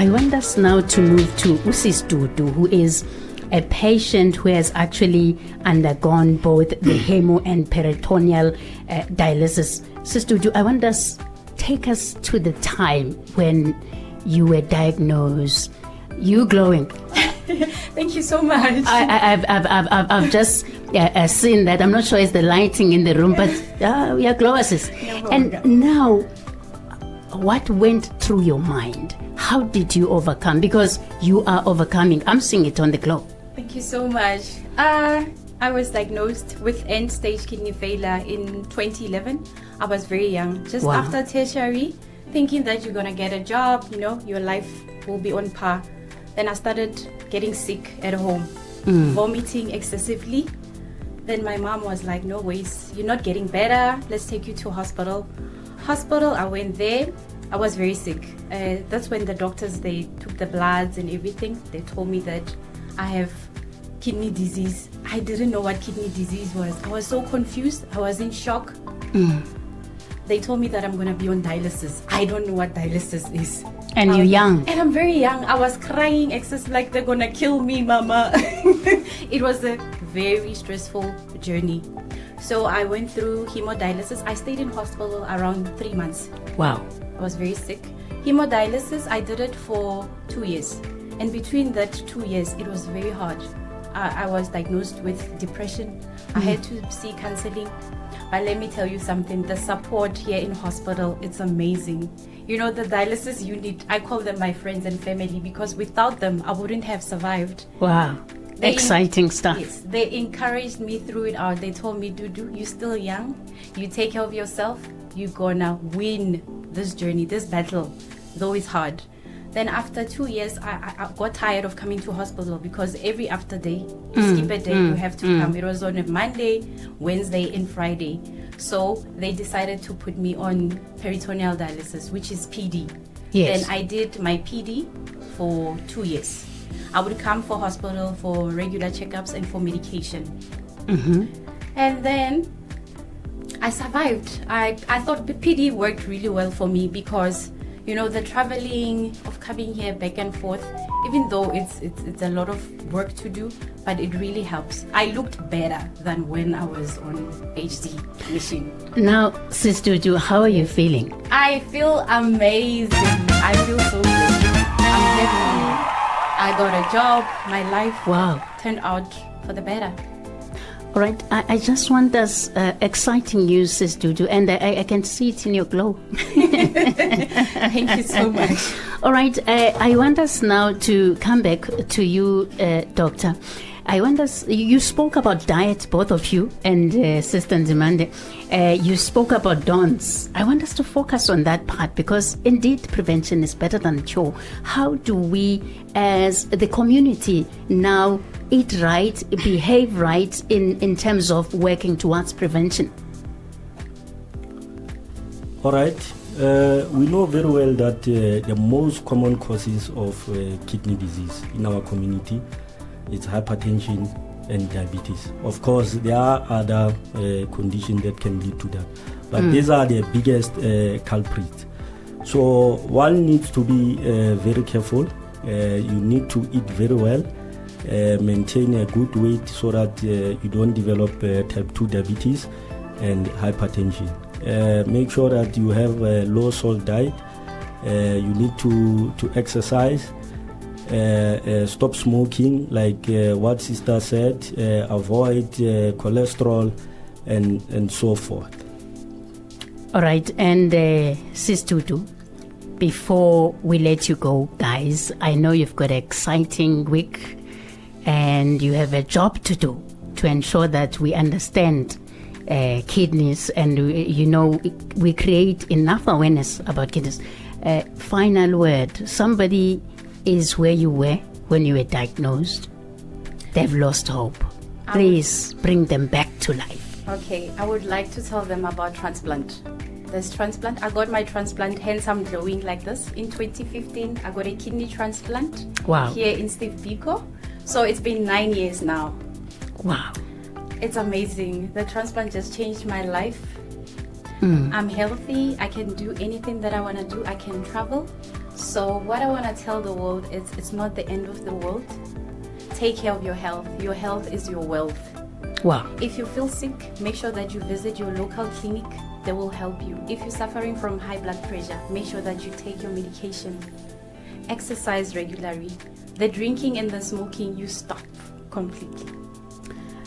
I want us now to move to Usis Dudu, who is a patient who has actually undergone both the hemo and peritoneal dialysis. Sis Dudu, I want us take us to the time when you were diagnosed. You glowing. Thank you so much. I've just seen that. I'm not sure it's the lighting in the room, but we are glosses. And now, what went through your mind? How did you overcome? Because you are overcoming. I'm seeing it on the glow. Thank you so much. I was diagnosed with end-stage kidney failure in 2011. I was very young, just after tertiary, thinking that you're going to get a job, your life will be on par. Then I started getting sick at home, vomiting excessively. Then my mom was like, no ways, you're not getting better. Let's take you to hospital. I went there. I was very sick. That's when the doctors, they took the bloods and everything. They told me that I have kidney disease. I didn't know what kidney disease was. I was so confused. I was in shock. They told me that I'm going to be on dialysis. I don't know what dialysis is. And you're young. And I'm very young. I was crying, excess like they're going to kill me, mama. It was a very stressful journey. So I went through hemodialysis. I stayed in hospital around 3 months. Wow. I was very sick. Hemodialysis, I did it for 2 years. And between that 2 years, it was very hard. I was diagnosed with depression. I had to seek counseling. But let me tell you something, the support here in hospital, it's amazing. The dialysis unit, I call them my friends and family because without them, I wouldn't have survived. Wow. Exciting stuff. Yes, they encouraged me through it out. They told me, Dudu, you're still young. You take care of yourself. You're gonna win this journey, this battle, though it's hard. Then after 2 years, I got tired of coming to hospital because every after day, you skip a day, you have to come. It was on a Monday, Wednesday, and Friday. So they decided to put me on peritoneal dialysis, which is PD. Yes. Then I did my PD for 2 years. I would come for hospital for regular checkups and for medication. And then I survived. I thought the PD worked really well for me because the traveling of coming here back and forth, even though it's a lot of work to do, but it really helps. I looked better than when I was on HD machine. Now, Sis Dudu, how are you feeling? I feel amazing. I feel so good. I'm happy. I got a job. My life turned out for the better. All right, I just want us exciting news, Sis Dudu, and I can see it in your glow. Thank you so much. All right, I want us now to come back to you, Doctor. I want us, you spoke about diet, both of you, and Sister Nzimande. You spoke about don'ts. I want us to focus on that part because indeed prevention is better than cure. How do we, as the community, now eat right, behave right in terms of working towards prevention? All right. We know very well that the most common causes of kidney disease in our community is hypertension and diabetes. Of course, there are other conditions that can lead to that, but these are the biggest culprits. So one needs to be very careful. You need to eat very well, maintain a good weight so that you don't develop type 2 diabetes and hypertension. Make sure that you have a low salt diet. You need to exercise. Stop smoking, like what Sister said, avoid cholesterol and so forth. All right, and Sis Dudu, before we let you go, guys, I know you've got an exciting week and you have a job to do to ensure that we understand kidneys and we create enough awareness about kidneys. Final word, somebody is where you were when you were diagnosed. They've lost hope. Please bring them back to life. Okay, I would like to tell them about transplant. There's transplant. I got my transplant, hence I'm glowing like this. In 2015, I got a kidney transplant. Wow. Here in Biko. So it's been 9 years now. Wow. It's amazing. The transplant just changed my life. I'm healthy. I can do anything that I want to do. I can travel. So what I want to tell the world is it's not the end of the world. Take care of your health. Your health is your wealth. Wow. If you feel sick, make sure that you visit your local clinic. They will help you. If you're suffering from high blood pressure, make sure that you take your medication. Exercise regularly. The drinking and the smoking, you stop completely.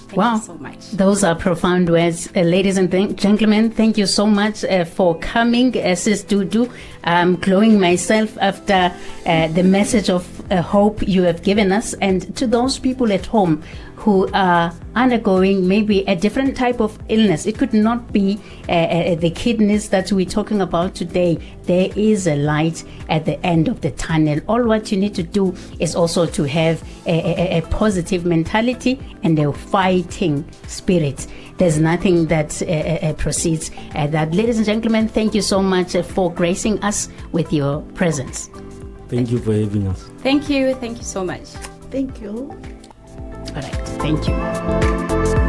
Thank you so much. Those are profound words. Ladies and gentlemen, thank you so much for coming. Sis Dudu, I'm glowing myself after the message of hope you have given us. And to those people at home who are undergoing maybe a different type of illness, it could not be the kidneys that we're talking about today. There is a light at the end of the tunnel. All what you need to do is also to have a positive mentality and a fighting spirit. There's nothing that proceeds that. Ladies and gentlemen, thank you so much for gracing us with your presence. Thank you for having us. Thank you. Thank you so much. Thank you. All right. Thank you.